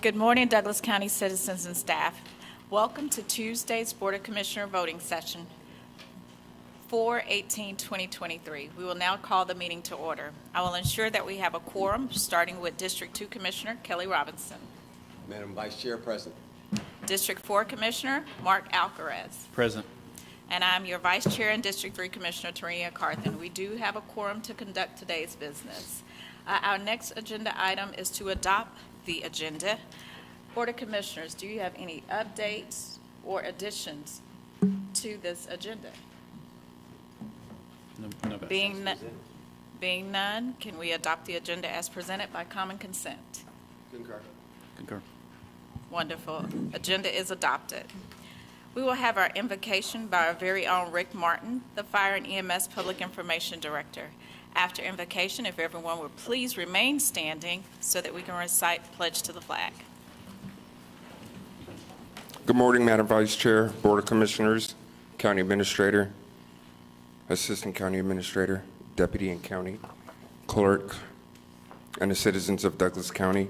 Good morning, Douglas County citizens and staff. Welcome to Tuesday's Board of Commissioner voting session, 4/18/2023. We will now call the meeting to order. I will ensure that we have a quorum, starting with District 2 Commissioner Kelly Robinson. Madam Vice Chair, present. District 4 Commissioner Mark Alcaraz. Present. And I'm your Vice Chair and District 3 Commissioner Tarenia Carthen. We do have a quorum to conduct today's business. Our next agenda item is to adopt the agenda. Board of Commissioners, do you have any updates or additions to this agenda? No. Being none, can we adopt the agenda as presented by common consent? Concur. Wonderful. Agenda is adopted. We will have our invocation by our very own Rick Martin, the Fire and EMS Public Information Director. After invocation, if everyone would please remain standing so that we can recite Pledge to the Flag. Good morning, Madam Vice Chair, Board of Commissioners, County Administrator, Assistant County Administrator, Deputy and County Clerk, and the citizens of Douglas County.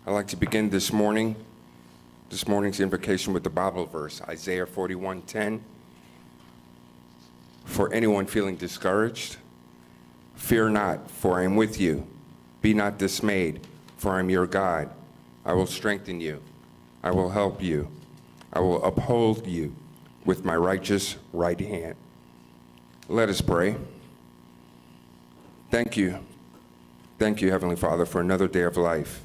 I'd like to begin this morning's invocation with the Bible verse, Isaiah 41:10. For anyone feeling discouraged, fear not, for I am with you. Be not dismayed, for I am your God. I will strengthen you. I will help you. I will uphold you with my righteous right hand. Let us pray. Thank you. Thank you, Heavenly Father, for another day of life.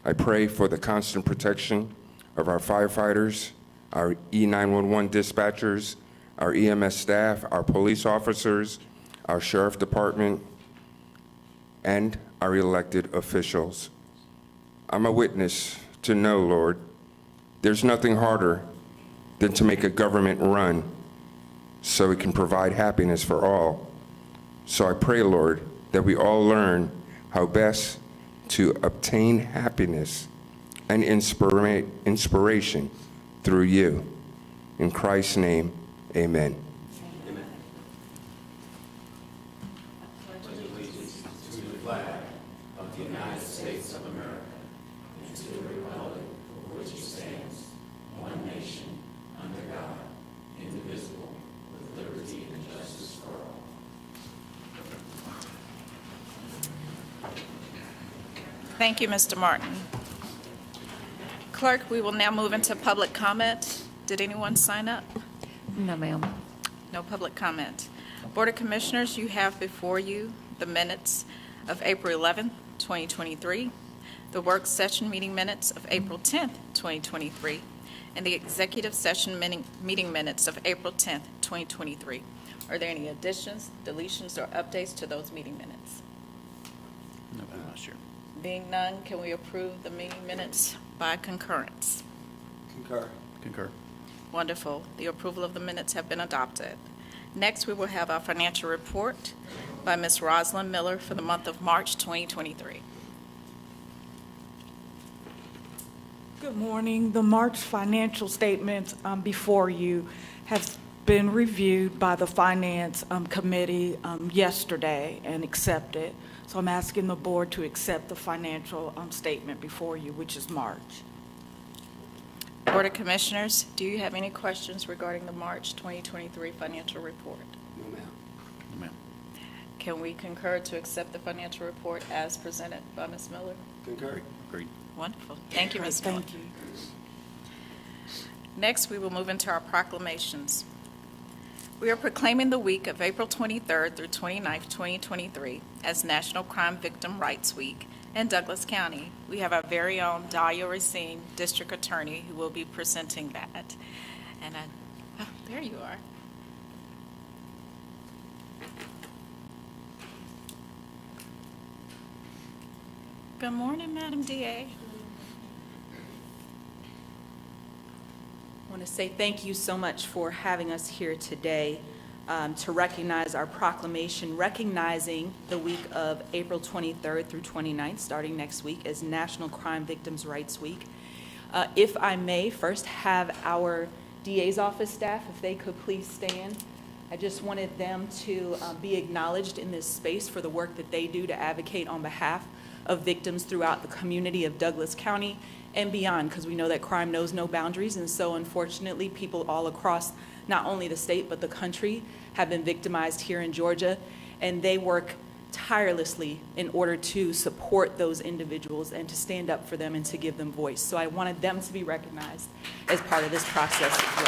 I pray for the constant protection of our firefighters, our E911 dispatchers, our EMS staff, our police officers, our sheriff department, and our elected officials. I'm a witness to know, Lord, there's nothing harder than to make a government run so it can provide happiness for all. So I pray, Lord, that we all learn how best to obtain happiness and inspiration through you. In Christ's name, amen. Thank you, Mr. Martin. Clerk, we will now move into public comment. Did anyone sign up? No, ma'am. No public comment. Board of Commissioners, you have before you the minutes of April 11th, 2023, the work session meeting minutes of April 10th, 2023, and the executive session meeting minutes of April 10th, 2023. Are there any additions, deletions, or updates to those meeting minutes? No, I'm not sure. Being none, can we approve the meeting minutes by concurrence? Concur. Wonderful. The approval of the minutes have been adopted. Next, we will have our financial report by Ms. Rosalind Miller for the month of March 2023. Good morning. The March financial statements before you have been reviewed by the Finance Committee yesterday and accepted. So I'm asking the board to accept the financial statement before you, which is March. Board of Commissioners, do you have any questions regarding the March 2023 financial report? No, ma'am. No, ma'am. Can we concur to accept the financial report as presented by Ms. Miller? Concur. Agreed. Wonderful. Thank you, Ms. Miller. Thank you. Next, we will move into our proclamations. We are proclaiming the week of April 23rd through 29th, 2023 as National Crime Victim Rights Week in Douglas County. We have our very own Dahlia Racine, District Attorney, who will be presenting that. And there you are. Good morning, Madam DA. I want to say thank you so much for having us here today to recognize our proclamation, recognizing the week of April 23rd through 29th, starting next week, as National Crime Victims' Rights Week. If I may first have our DA's office staff, if they could please stand. I just wanted them to be acknowledged in this space for the work that they do to advocate on behalf of victims throughout the community of Douglas County and beyond, because we know that crime knows no boundaries. And so unfortunately, people all across not only the state but the country have been victimized here in Georgia, and they work tirelessly in order to support those individuals and to stand up for them and to give them voice. So I wanted them to be recognized as part of this process as well.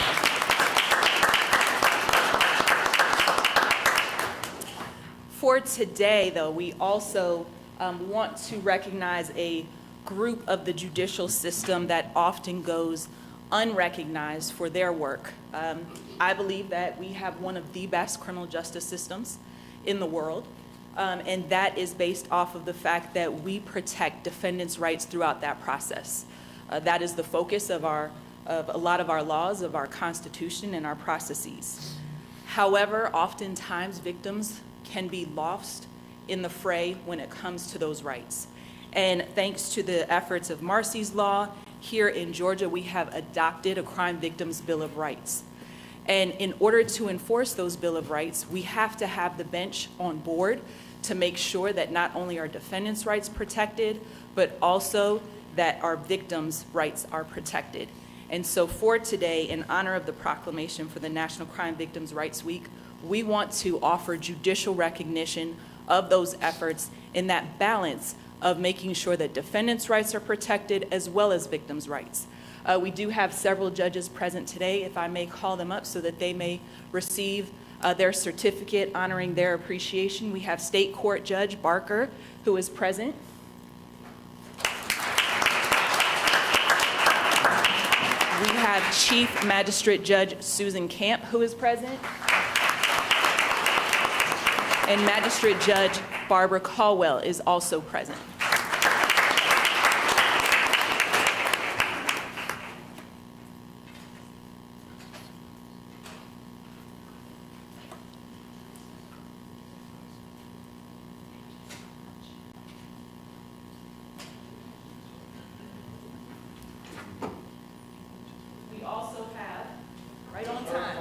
For today, though, we also want to recognize a group of the judicial system that often goes unrecognized for their work. I believe that we have one of the best criminal justice systems in the world, and that is based off of the fact that we protect defendants' rights throughout that process. That is the focus of a lot of our laws, of our Constitution, and our processes. However, oftentimes victims can be lost in the fray when it comes to those rights. And thanks to the efforts of Marcy's Law, here in Georgia, we have adopted a Crime Victims Bill of Rights. And in order to enforce those Bill of Rights, we have to have the bench on board to make sure that not only are defendants' rights protected, but also that our victims' rights are protected. And so for today, in honor of the proclamation for the National Crime Victims' Rights Week, we want to offer judicial recognition of those efforts in that balance of making sure that defendants' rights are protected as well as victims' rights. We do have several judges present today, if I may call them up so that they may receive their certificate honoring their appreciation. We have State Court Judge Barker, who is present. We have Chief Magistrate Judge Susan Camp, who is present. And Magistrate Judge Barbara Caldwell is also present. We also have, right on time.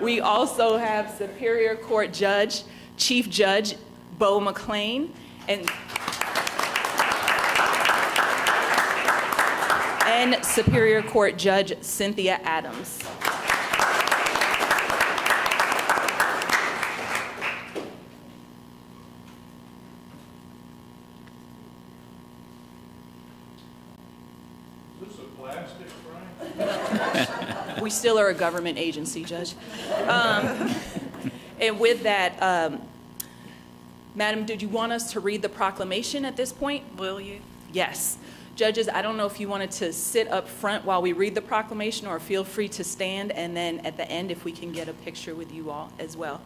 We also have Superior Court Judge, Chief Judge Bo McLean, and Superior Court Judge Cynthia Adams. Is this a plastic frame? We still are a government agency, Judge. And with that, Madam, did you want us to read the proclamation at this point? Will you? Yes. Judges, I don't know if you wanted to sit up front while we read the proclamation, or feel free to stand, and then at the end, if we can get a picture with you all as well.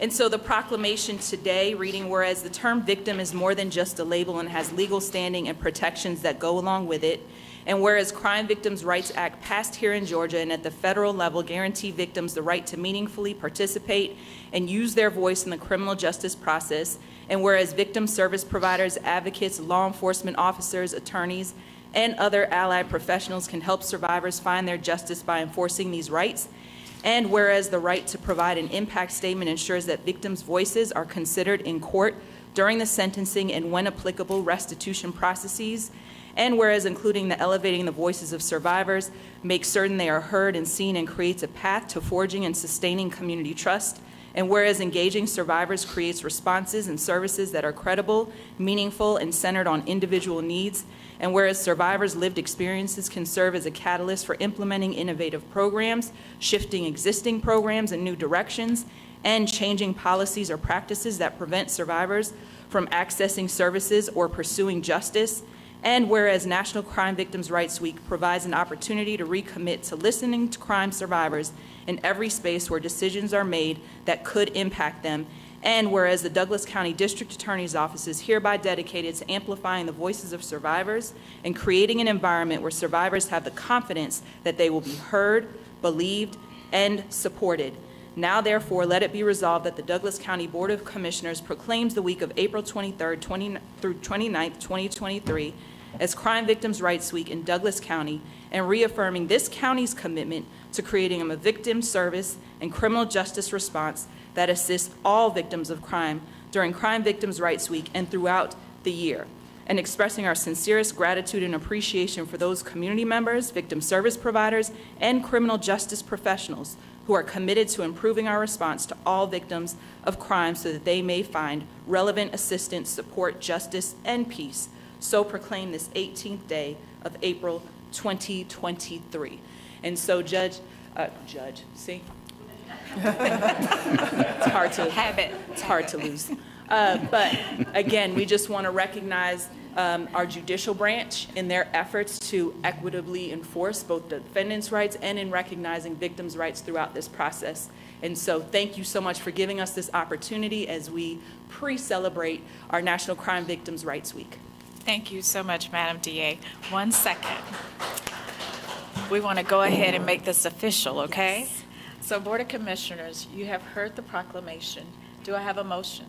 And so the proclamation today, reading, whereas the term victim is more than just a label and has legal standing and protections that go along with it, and whereas Crime Victims' Rights Act passed here in Georgia and at the federal level guarantee victims the right to meaningfully participate and use their voice in the criminal justice process, and whereas victim service providers, advocates, law enforcement officers, attorneys, and other allied professionals can help survivors find their justice by enforcing these rights, and whereas the right to provide an impact statement ensures that victims' voices are considered in court during the sentencing and, when applicable, restitution processes, and whereas including the elevating the voices of survivors makes certain they are heard and seen and creates a path to forging and sustaining community trust, and whereas engaging survivors creates responses and services that are credible, meaningful, and centered on individual needs, and whereas survivors' lived experiences can serve as a catalyst for implementing innovative programs, shifting existing programs in new directions, and changing policies or practices that prevent survivors from accessing services or pursuing justice, and whereas National Crime Victims' Rights Week provides an opportunity to recommit to listening to crime survivors in every space where decisions are made that could impact them, and whereas the Douglas County District Attorney's Office is hereby dedicated to amplifying the voices of survivors and creating an environment where survivors have the confidence that they will be heard, believed, and supported. Now, therefore, let it be resolved that the Douglas County Board of Commissioners proclaims the week of April 23rd through 29th, 2023 as Crime Victims' Rights Week in Douglas County, and reaffirming this county's commitment to creating a victim service and criminal justice response that assists all victims of crime during Crime Victims' Rights Week and throughout the year, and expressing our sincerest gratitude and appreciation for those community members, victim service providers, and criminal justice professionals who are committed to improving our response to all victims of crime so that they may find relevant assistance, support, justice, and peace. So proclaim this 18th day of April 2023. And so, see? It's hard to Have it. It's hard to lose. But again, we just want to recognize our judicial branch in their efforts to equitably enforce both the defendant's rights and in recognizing victims' rights throughout this process. And so thank you so much for giving us this opportunity as we pre-celebrate our National Crime Victims' Rights Week. Thank you so much, Madam DA. 1 second. We want to go ahead and make this official, okay? Yes. So, Board of Commissioners, you have heard the proclamation. Do I have a motion?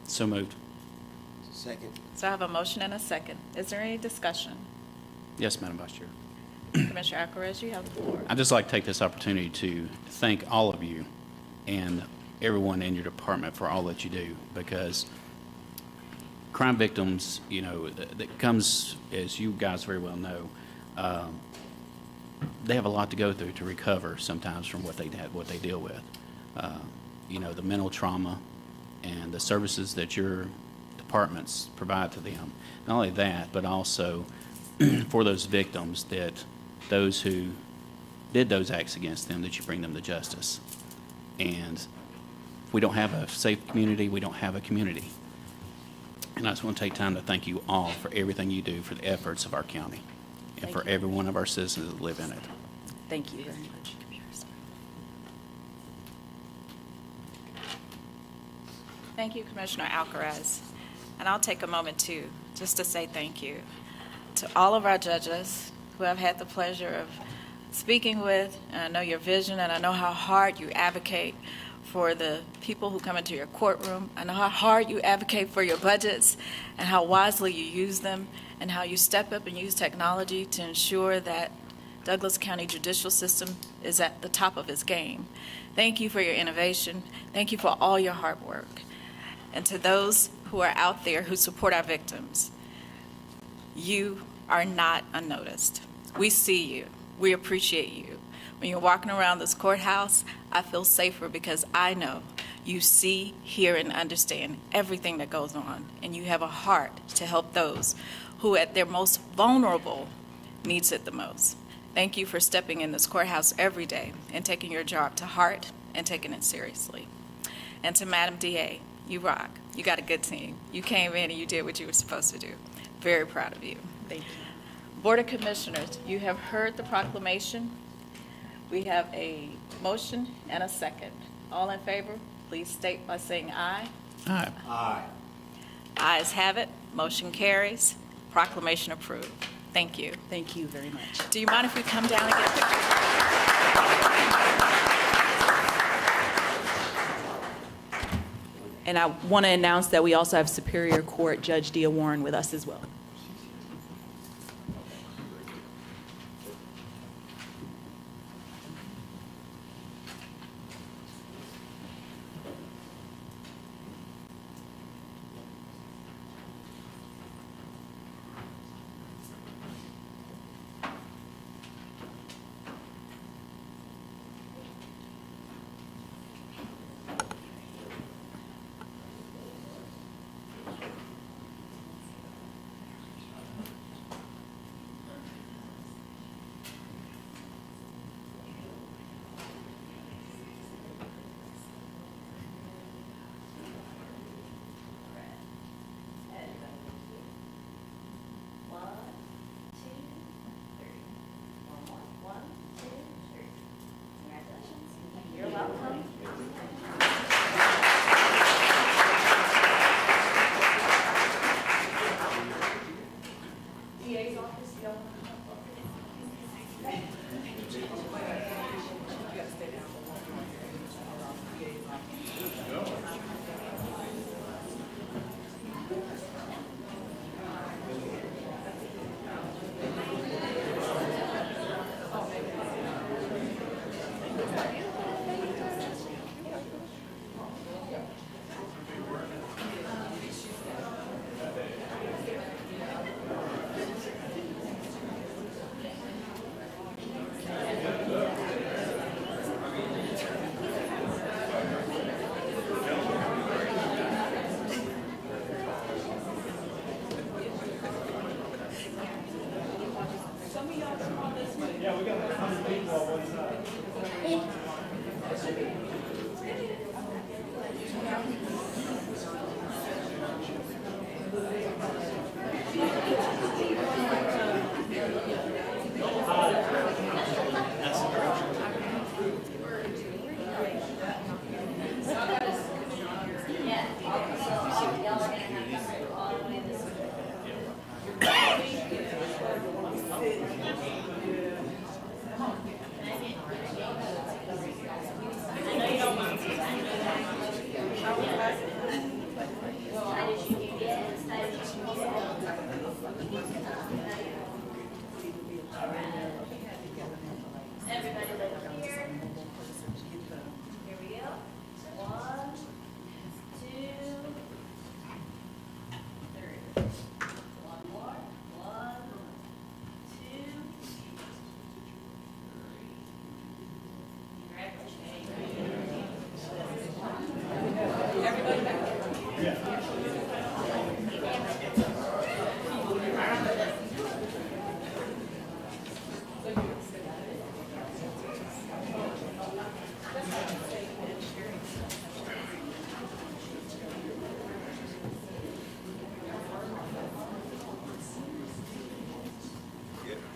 So moved. Second. So I have a motion and a second. Is there any discussion? Yes, Madam Vice Chair. Commissioner Alcaraz, you have the floor. I'd just like to take this opportunity to thank all of you and everyone in your department for all that you do, because crime victims, you know, that comes, as you guys very well know, they have a lot to go through to recover sometimes from what they deal with. You know, the mental trauma and the services that your departments provide to them. Not only that, but also for those victims, that those who did those acts against them, that you bring them to justice. And if we don't have a safe community, we don't have a community. And I just want to take time to thank you all for everything you do for the efforts of our county and Thank for you. every one of our citizens that live in it. Thank you very much. Thank you, Commissioner Alcaraz. And I'll take a moment, too, just to say thank you to all of our judges who I've had the pleasure of speaking with. And I know your vision, and I know how hard you advocate for the people who come into your courtroom. I know how hard you advocate for your budgets and how wisely you use them, and how you step up and use technology to ensure that Douglas County judicial system is at the top of its game. Thank you for your innovation. Thank you for all your hard work. And to those who are out there who support our victims, you are not unnoticed. We see you. We appreciate you. When you're walking around this courthouse, I feel safer because I know you see, hear, and understand everything that goes on, and you have a heart to help those who at their most vulnerable needs it the most. Thank you for stepping in this courthouse every day and taking your job to heart and taking it seriously. And to Madam DA, you rock. You got a good team. You came in and you did what you were supposed to do. Very proud of you. Thank you. Board of Commissioners, you have heard the proclamation. We have a motion and a second. All in favor, please state by saying aye. Aye. Aye. Ayes have it. Motion carries. Proclamation approved. Thank you. Thank you very much. Do you mind if we come down and get a picture? And I want to announce that we also have Superior Court Judge Dia Warren with us as well.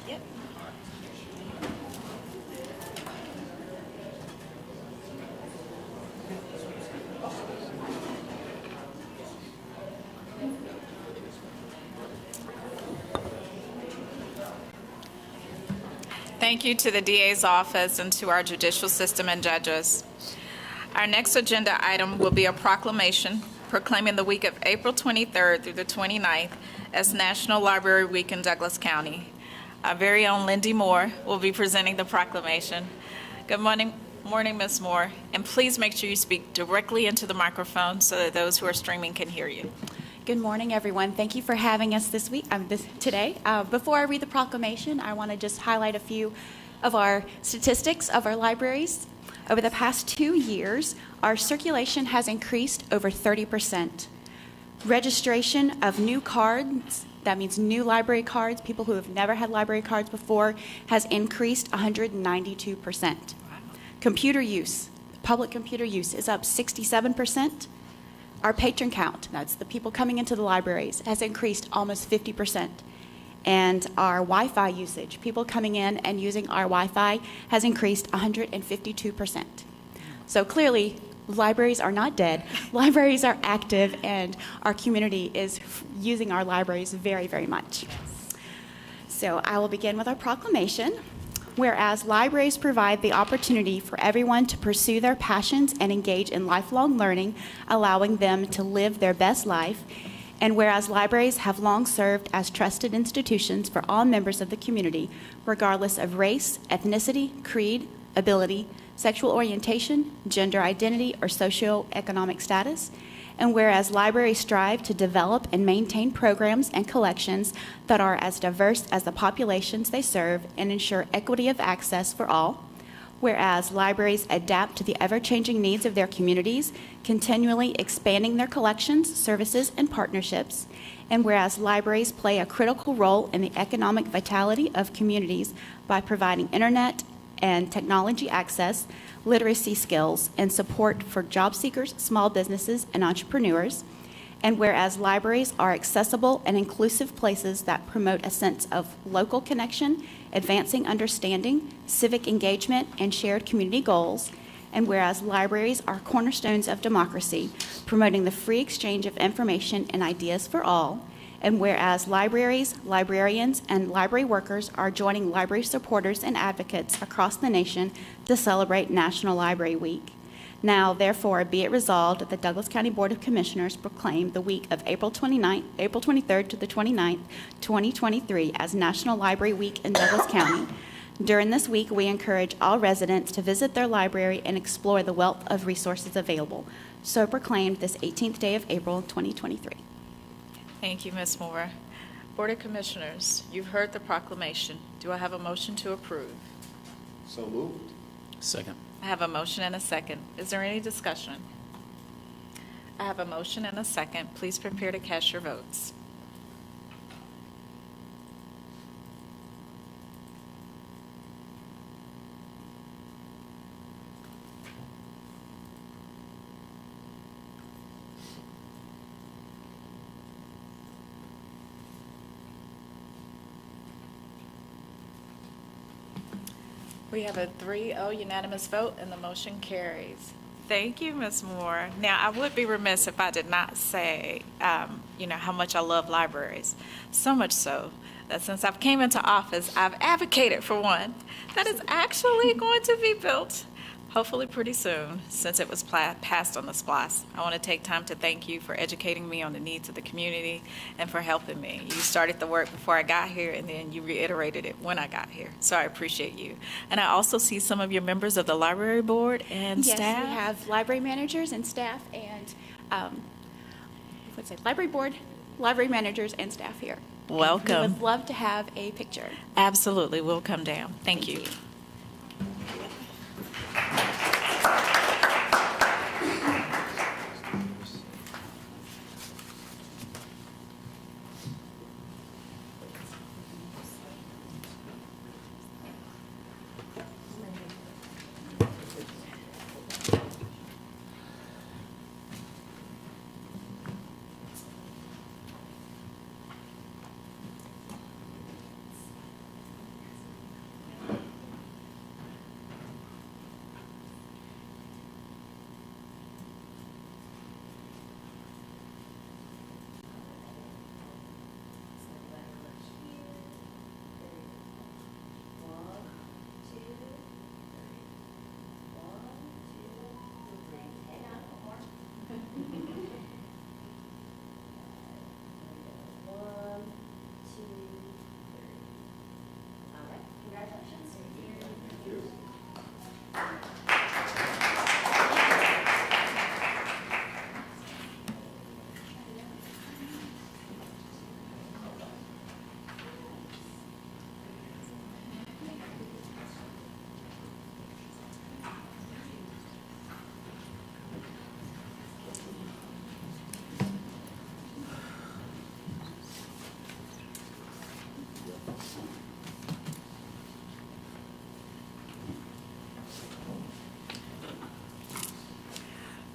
Yep. Thank you to the DA's office and to our judicial system and judges. Our next agenda item will be a proclamation proclaiming the week of April 23rd through the 29th as National Library Week in Douglas County. Our very own Lindy Moore will be presenting the proclamation. Good morning, Ms. Moore, and please make sure you speak directly into the microphone so that those who are streaming can hear you. Good morning, everyone. Thank you for having us today. Before I read the proclamation, I want to just highlight a few of our statistics of our libraries. Over the past 2 years, our circulation has increased over 30%. Registration of new cards, that means new library cards, people who have never had library cards before, has increased 192%. Computer use, public computer use, is up 67%. Our patron count, that's the people coming into the libraries, has increased almost 50%. And our Wi-Fi usage, people coming in and using our Wi-Fi, has increased 152%. So clearly, libraries are not dead. Libraries are active, and our community is using our libraries very, very much. So I will begin with our proclamation. Whereas libraries provide the opportunity for everyone to pursue their passions and engage in lifelong learning, allowing them to live their best life. And whereas libraries have long served as trusted institutions for all members of the community, regardless of race, ethnicity, creed, ability, sexual orientation, gender identity, or socioeconomic status. And whereas libraries strive to develop and maintain programs and collections that are as diverse as the populations they serve and ensure equity of access for all. Whereas libraries adapt to the ever-changing needs of their communities, continually expanding their collections, services, and partnerships. And whereas libraries play a critical role in the economic vitality of communities by providing internet and technology access, literacy skills, and support for job seekers, small businesses, and entrepreneurs. And whereas libraries are accessible and inclusive places that promote a sense of local connection, advancing understanding, civic engagement, and shared community goals. And whereas libraries are cornerstones of democracy, promoting the free exchange of information and ideas for all. And whereas libraries, librarians, and library workers are joining library supporters and advocates across the nation to celebrate National Library Week. Now, therefore, be it resolved that the Douglas County Board of Commissioners proclaim the week of April 23rd to the 29th, 2023 as National Library Week in Douglas County. During this week, we encourage all residents to visit their library and explore the wealth of resources available. So proclaimed this 18th day of April, 2023. Thank you, Ms. Moore. Board of Commissioners, you've heard the proclamation. Do I have a motion to approve? So moved. Second. I have a motion and a second. Is there any discussion? I have a motion and a second. Please prepare to cast your votes. We have a 3-0 unanimous vote, and the motion carries. Thank you, Ms. Moore. Now, I would be remiss if I did not say, how much I love libraries. So much so that since I've came into office, I've advocated for one that is actually going to be built, hopefully pretty soon, since it was passed on the SPLOST. I want to take time to thank you for educating me on the needs of the community and for helping me. You started the work before I got here, and then you reiterated it when I got here. So I appreciate you. And I also see some of your members of the library board and staff. Yes, we have library managers and staff and library board library managers and staff here. We Welcome. would love to have a picture. Absolutely, we'll come down. Thank you.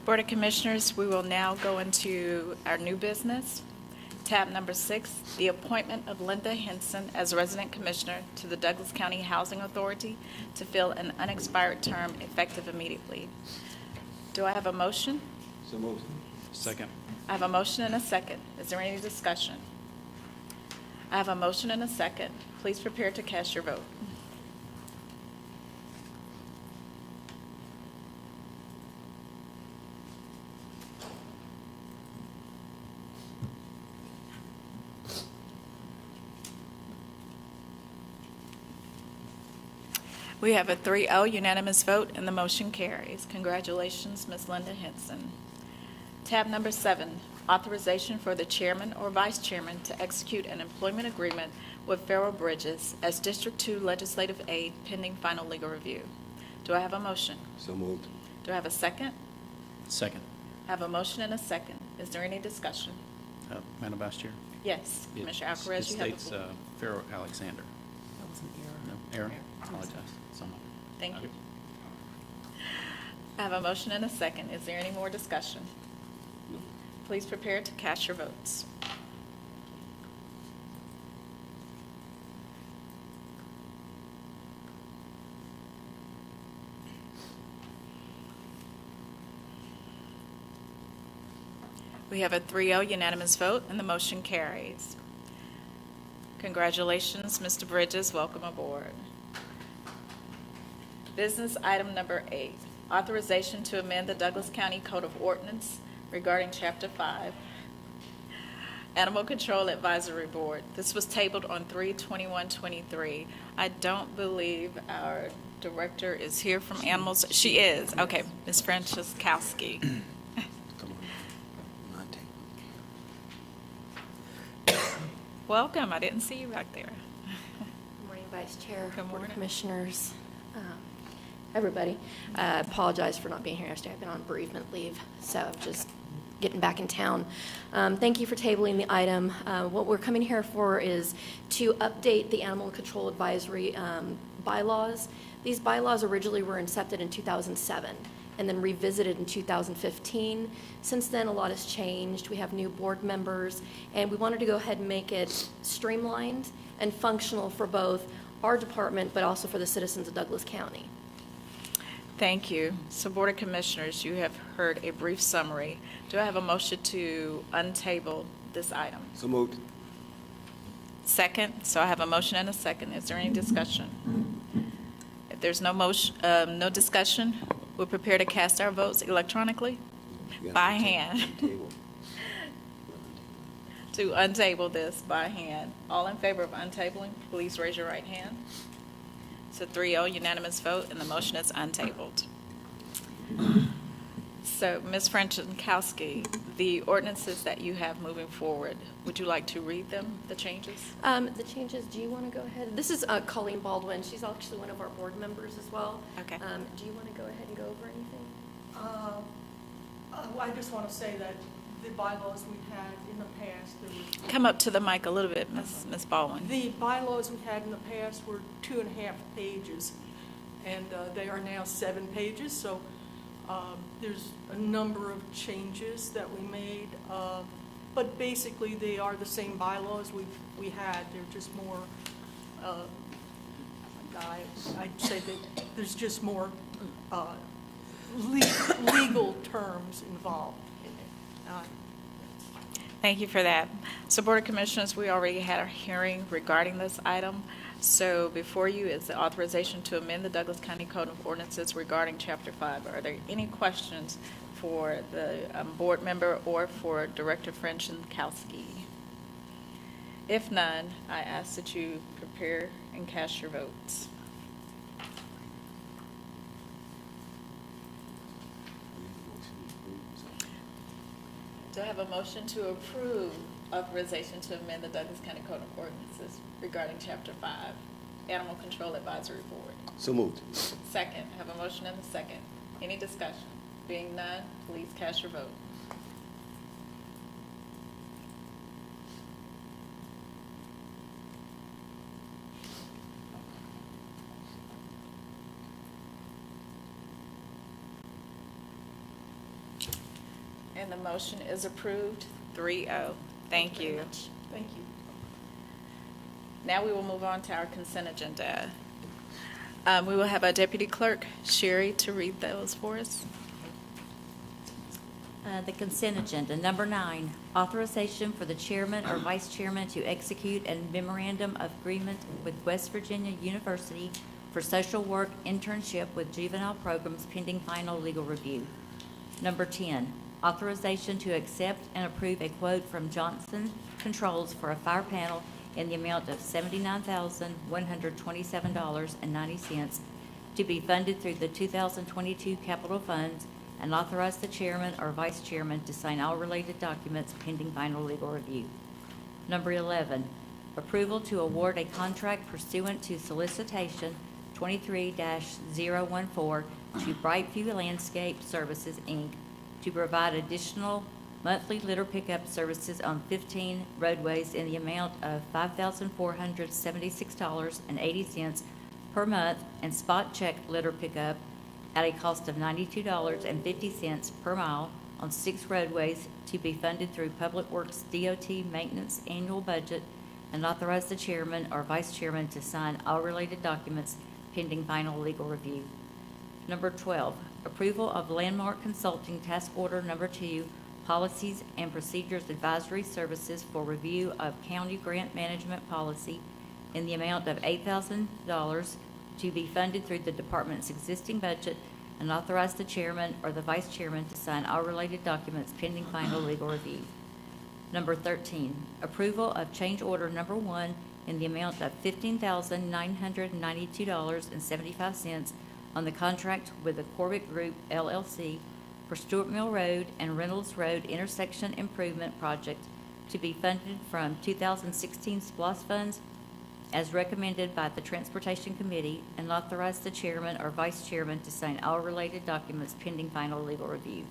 Board of Commissioners, we will now go into our new business. Tab number 6, the appointment of Linda Henson as resident commissioner to the Douglas County Housing Authority to fill an unexpired term effective immediately. Do I have a motion? So moved. Second. I have a motion and a second. Is there any discussion? I have a motion and a second. Please prepare to cast your vote. We have a 3-0 unanimous vote, and the motion carries. Congratulations, Ms. Linda Henson. Tab number 7, authorization for the chairman or vice chairman to execute an employment agreement with Farrell Bridges as District 2 legislative aide pending final legal review. Do I have a motion? So moved. Do I have a second? Second. I have a motion and a second. Is there any discussion? Madam Vice Chair? Yes, Commissioner Alvarez, you have the It floor. states Pharaoh Alexander. That was an error. No, error? Apologize. Someone. Thank you. I have a motion and a second. Is there any more discussion? Please prepare to cast your votes. We have a 3-0 unanimous vote, and the motion carries. Congratulations, Mr. Bridges. Welcome aboard. Business item number 8, authorization to amend the Douglas County Code of Ordinance regarding Chapter 5, Animal Control Advisory Board. This was tabled on 3/21/23. I don't believe our director is here from Animals. She is. Okay, Ms. Franciszkowski. Come on. Not take- Welcome. I didn't see you back there. Good morning, Vice Chair, Good Board morning. of Commissioners, everybody. I apologize for not being here yesterday. I've been on bereavement leave, so I'm just getting back in town. Thank you for tabling the item. What we're coming here for is to update the Animal Control Advisory bylaws. These bylaws originally were incepted in 2007 and then revisited in 2015. Since then, a lot has changed. We have new board members, and we wanted to go ahead and make it streamlined and functional for both our department, but also for the citizens of Douglas County. Thank you. So, Board of Commissioners, you have heard a brief summary. Do I have a motion to untable this item? So moved. Second, so I have a motion and a second. Is there any discussion? If there's no motion, no discussion, we'll prepare to cast our votes electronically You got by to ta- hand. Table. To untable this by hand. All in favor of untabling, please raise your right hand. It's a 3-0 unanimous vote, and the motion is untabled. So, Ms. Francikowski, the ordinances that you have moving forward, would you like to read them, the changes? The changes, do you want to go ahead? This is Colleen Baldwin. She's actually one of our board members as well. Okay. Do you want to go ahead and go over anything? I just want to say that the bylaws we had in the past, Come up to the mic a little bit, Ms. Baldwin. the bylaws we had in the past were 2.5 pages, and they are now 7 pages, so there's a number of changes that we made, but basically they are the same bylaws we had. They're just more, I'd say that there's just more legal terms involved in it. Thank you for that. So, Board of Commissioners, we already had our hearing regarding this item. So before you is the authorization to amend the Douglas County Code of Ordinances regarding Chapter 5. Are there any questions for the board member or for Director Francikowski? If none, I ask that you prepare and cast your votes. Do I have a motion to approve authorization to amend the Douglas County Code of Ordinances regarding Chapter 5, Animal Control Advisory Board? So moved. Second, I have a motion and a second. Any discussion? Being none, please cast your vote. And the motion is approved, 3-0. Thank very you. much. Thank you. Now we will move on to our consent agenda. We will have our Deputy Clerk, Sherry, to read those for us. The consent agenda. Number 9, authorization for the chairman or vice chairman to execute a memorandum of agreement with West Virginia University for social work internship with juvenile programs pending final legal review. Number 10, authorization to accept and approve a quote from Johnson Controls for a fire panel in the amount of $79,127.90 to be funded through the 2022 capital funds, and authorize the chairman or vice chairman to sign all related documents pending final legal review. Number 11, approval to award a contract pursuant to solicitation 23-014 to Brightview Landscape Services, Inc., to provide additional monthly litter pickup services on 15 roadways in the amount of $5,476.80 per month, and spot check litter pickup at a cost of $92.50 per mile on 6 roadways to be funded through Public Works DOT maintenance annual budget, and authorize the chairman or vice chairman to sign all related documents pending final legal review. Number 12, approval of Landmark Consulting Task Order Number 2, Policies and Procedures Advisory Services for review of county grant management policy in the amount of $8,000 to be funded through the department's existing budget, and authorize the chairman or the vice chairman to sign all related documents pending final legal review. Number 13, approval of change order number 1 in the amount of $15,992.75 on the contract with the Corbett Group LLC for Stewart Mill Road and Reynolds Road intersection improvement project to be funded from 2016 SPLOST funds as recommended by the Transportation Committee, and authorize the chairman or vice chairman to sign all related documents pending final legal review.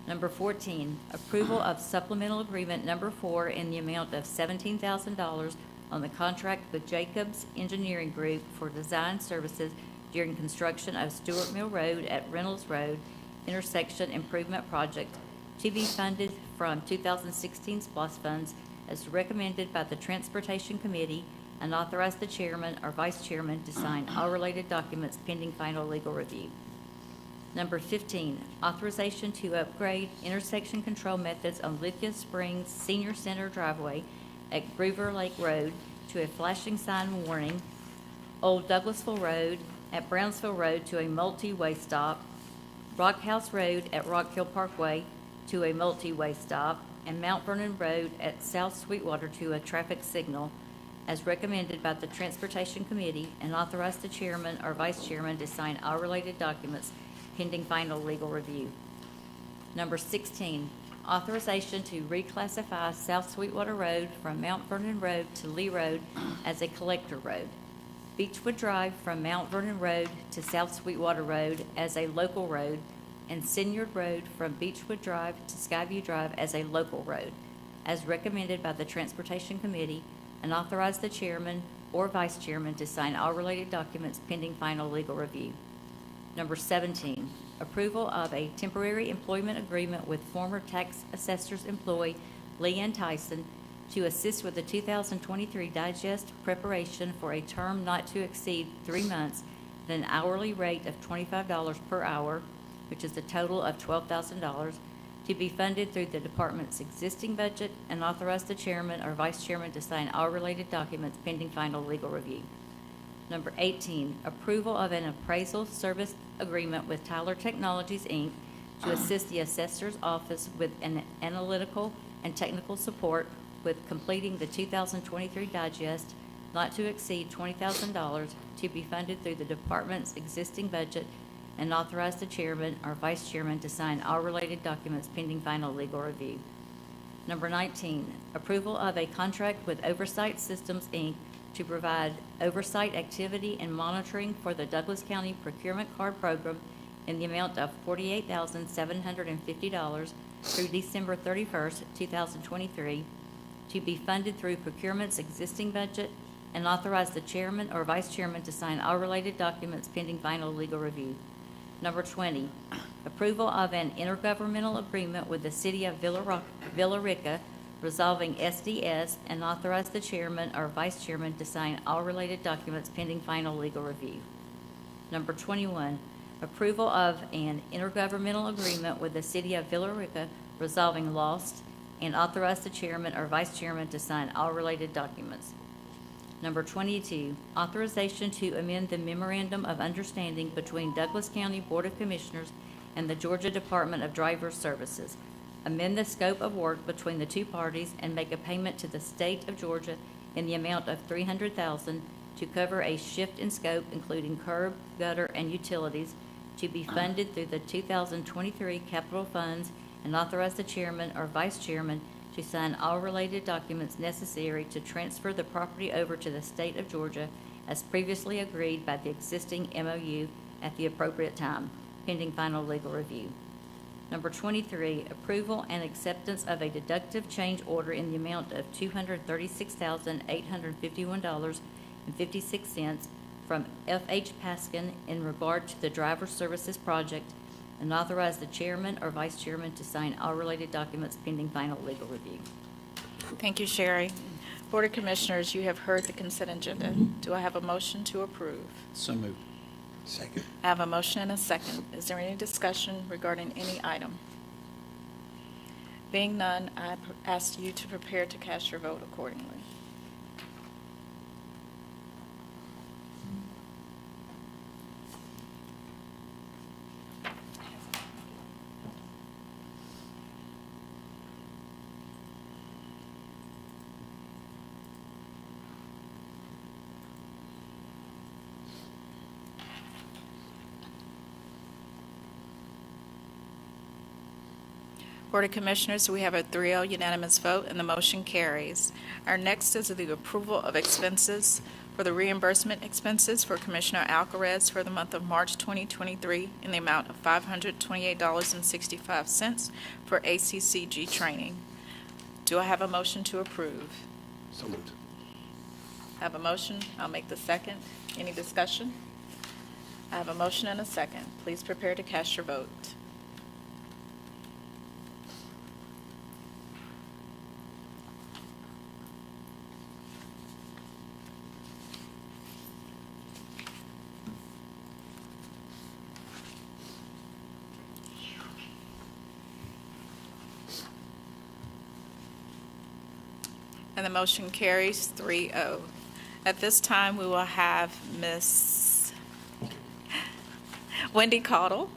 Number 14, approval of supplemental agreement number 4 in the amount of $17,000 on the contract with Jacobs Engineering Group for design services during construction of Stewart Mill Road at Reynolds Road intersection improvement project to be funded from 2016 SPLOST funds as recommended by the Transportation Committee, and authorize the chairman or vice chairman to sign all related documents pending final legal review. Number 15, authorization to upgrade intersection control methods on Lithia Springs Senior Center driveway at Groover Lake Road to a flashing sign warning, Old Douglasville Road at Brownsville Road to a multi-way stop, Rock House Road at Rock Hill Parkway to a multi-way stop, and Mount Vernon Road at South Sweetwater to a traffic signal, as recommended by the Transportation Committee, and authorize the chairman or vice chairman to sign all related documents pending final legal review. Number 16, authorization to reclassify South Sweetwater Road from Mount Vernon Road to Lee Road as a collector road. Beechwood Drive from Mount Vernon Road to South Sweetwater Road as a local road, and Senior Road from Beechwood Drive to Skyview Drive as a local road, as recommended by the Transportation Committee, and authorize the chairman or vice chairman to sign all related documents pending final legal review. Number 17, approval of a temporary employment agreement with former tax assessor's employee Leanne Tyson to assist with the 2023 digest preparation for a term not to exceed 3 months at an hourly rate of $25 per hour, which is a total of $12,000, to be funded through the department's existing budget, and authorize the chairman or vice chairman to sign all related documents pending final legal review. Number 18, approval of an appraisal service agreement with Tyler Technologies, Inc. to assist the assessor's office with an analytical and technical support with completing the 2023 digest not to exceed $20,000, to be funded through the department's existing budget, and authorize the chairman or vice chairman to sign all related documents pending final legal review. Number 19, approval of a contract with Oversight Systems, Inc. to provide oversight activity and monitoring for the Douglas County Procurement Card Program in the amount of $48,750 through December 31st, 2023, to be funded through procurement's existing budget, and authorize the chairman or vice chairman to sign all related documents pending final legal review. Number 20, approval of an intergovernmental agreement with the City of Villa Rica resolving SDS, and authorize the chairman or vice chairman to sign all related documents pending final legal review. Number 21, approval of an intergovernmental agreement with the City of Villa Rica resolving lost, and authorize the chairman or vice chairman to sign all related documents. Number 22, authorization to amend the memorandum of understanding between Douglas County Board of Commissioners and the Georgia Department of Driver Services. Amend the scope of work between the two parties and make a payment to the state of Georgia in the amount of $300,000 to cover a shift in scope, including curb, gutter, and utilities, to be funded through the 2023 capital funds, and authorize the chairman or vice chairman to sign all related documents necessary to transfer the property over to the state of Georgia as previously agreed by the existing MOU at the appropriate time, pending final legal review. Number 23, approval and acceptance of a deductive change order in the amount of $236,851.56 from F.H. Paskin in regard to the Driver Services Project, and authorize the chairman or vice chairman to sign all related documents pending final legal review. Thank you, Sherry. Board of Commissioners, you have heard the consent agenda. Do I have a motion to approve? So moved. Second. I have a motion and a second. Is there any discussion regarding any item? Being none, I ask you to prepare to cast your vote accordingly. Board of Commissioners, we have a 3-0 unanimous vote, and the motion carries. Our next is the approval of expenses for the reimbursement expenses for Commissioner Alcaraz for the month of March 2023 in the amount of $528.65 for ACCG training. Do I have a motion to approve? So moved. I have a motion. I'll make the second. Any discussion? I have a motion and a second. Please prepare to cast your vote. And the motion carries 3-0. At this time, we will have Ms. Wendy Caudle.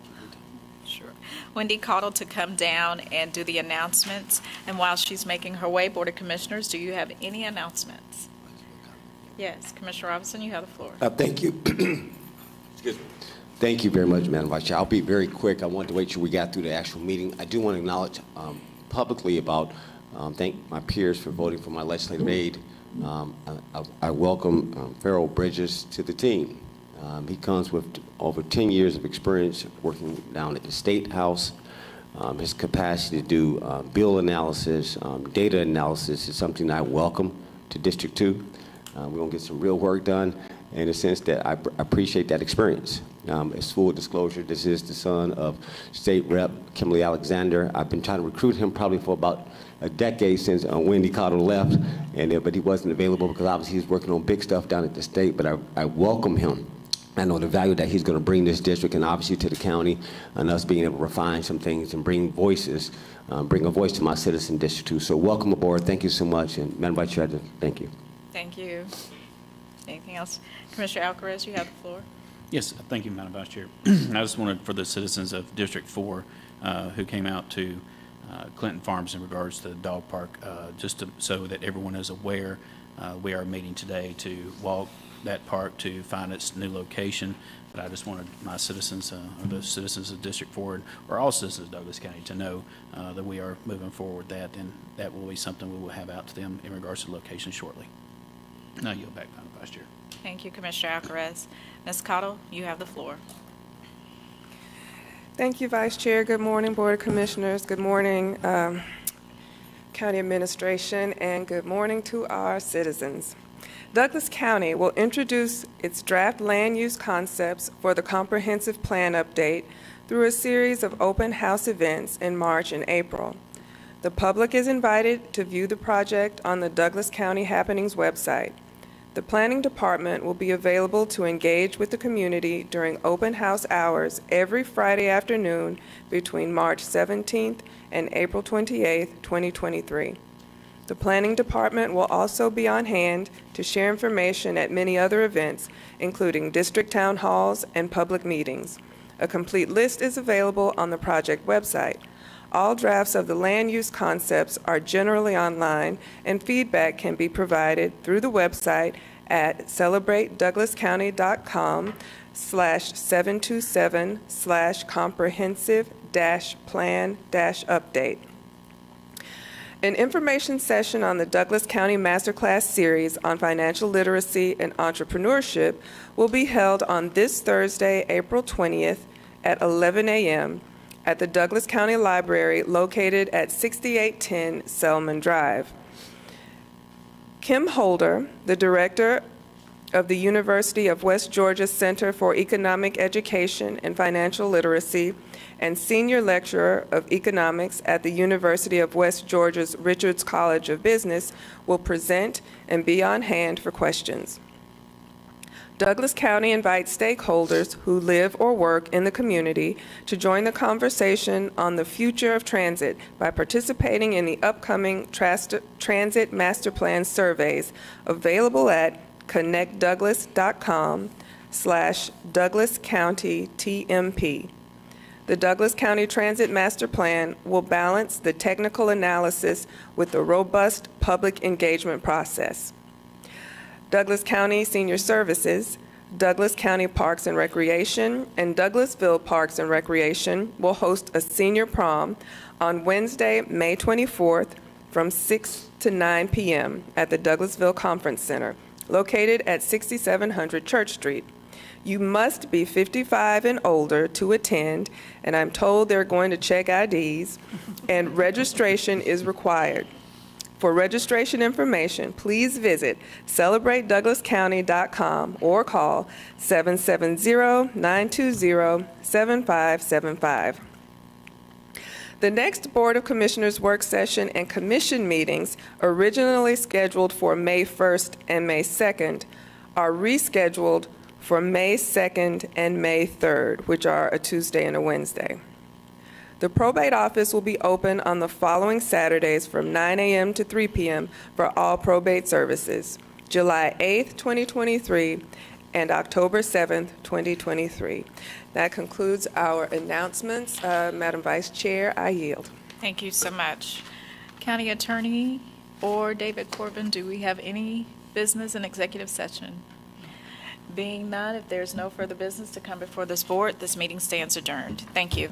Sure. Wendy Caudle to come down and do the announcements. And while she's making her way, Board of Commissioners, do you have any announcements? Yes, Commissioner Robinson, you have the floor. Thank you. Excuse me. Thank you very much, Madam Vice Chair. I'll be very quick. I wanted to wait till we got through the actual meeting. I do want to acknowledge publicly thank my peers for voting for my legislative aide. I welcome Farrell Bridges to the team. He comes with over 10 years of experience working down at the State House. His capacity to do bill analysis, data analysis is something I welcome to District 2. We're going to get some real work done in the sense that I appreciate that experience. As full disclosure, this is the son of State Rep. Kimberly Alexander. I've been trying to recruit him probably for about a decade since Wendy Cottle left, but he wasn't available because obviously he's working on big stuff down at the state, but I welcome him. I know the value that he's going to bring this district and obviously to the county, and us being able to refine some things and bring voices, bring a voice to my citizen District 2. So welcome aboard. Thank you so much. And Madam Vice Chair, thank you. Thank you. Anything else? Commissioner Alcaraz, you have the floor. Yes, thank you, Madam Vice Chair. I just wanted for the citizens of District 4 who came out to Clinton Farms in regards to the dog park, so that everyone is aware, we are meeting today to walk that park to find its new location. But I just wanted my citizens, or the citizens of District 4, or all citizens of Douglas County, to know that we are moving forward with that, and that will be something we will have out to them in regards to location shortly. Now yield back, Madam Vice Chair. Thank you, Commissioner Alcaraz. Ms. Cottle, you have the floor. Thank you, Vice Chair. Good morning, Board of Commissioners. Good morning, County Administration, and good morning to our citizens. Douglas County will introduce its draft land use concepts for the comprehensive plan update through a series of open house events in March and April. The public is invited to view the project on the Douglas County Happenings website. The Planning Department will be available to engage with the community during open house hours every Friday afternoon between March 17th and April 28th, 2023. The Planning Department will also be on hand to share information at many other events, including district town halls and public meetings. A complete list is available on the project website. All drafts of the land use concepts are generally online, and feedback can be provided through the website at celebratedouglascounty.com/727/comprehensive-plan-update. An information session on the Douglas County Masterclass Series on financial literacy and entrepreneurship will be held on this Thursday, April 20th at 11 a.m. at the Douglas County Library located at 6810 Selman Drive. Kim Holder, the director of the University of West Georgia Center for Economic Education and Financial Literacy and senior lecturer of economics at the University of West Georgia's Richards College of Business, will present and be on hand for questions. Douglas County invites stakeholders who live or work in the community to join the conversation on the future of transit by participating in the upcoming Transit Master Plan surveys available at connectdouglas.com/DouglasCountyTMP. The Douglas County Transit Master Plan will balance the technical analysis with the robust public engagement process. Douglas County Senior Services, Douglas County Parks and Recreation, and Douglasville Parks and Recreation will host a senior prom on Wednesday, May 24th from 6 to 9 p.m. at the Douglasville Conference Center, located at 6700 Church Street. You must be 55 and older to attend, and I'm told they're going to check IDs, and registration is required. For registration information, please visit celebratedouglascounty.com or call 770-920-7575. The next Board of Commissioners work session and commission meetings, originally scheduled for May 1st and May 2nd, are rescheduled for May 2nd and May 3rd, which are a Tuesday and a Wednesday. The probate office will be open on the following Saturdays from 9 a.m. to 3 p.m. for all probate services, July 8th, 2023, and October 7th, 2023. That concludes our announcements. Madam Vice Chair, I yield. Thank you so much. County Attorney or David Corbin, do we have any business in executive session? Being none, if there's no further business to come before this board, this meeting stands adjourned. Thank you.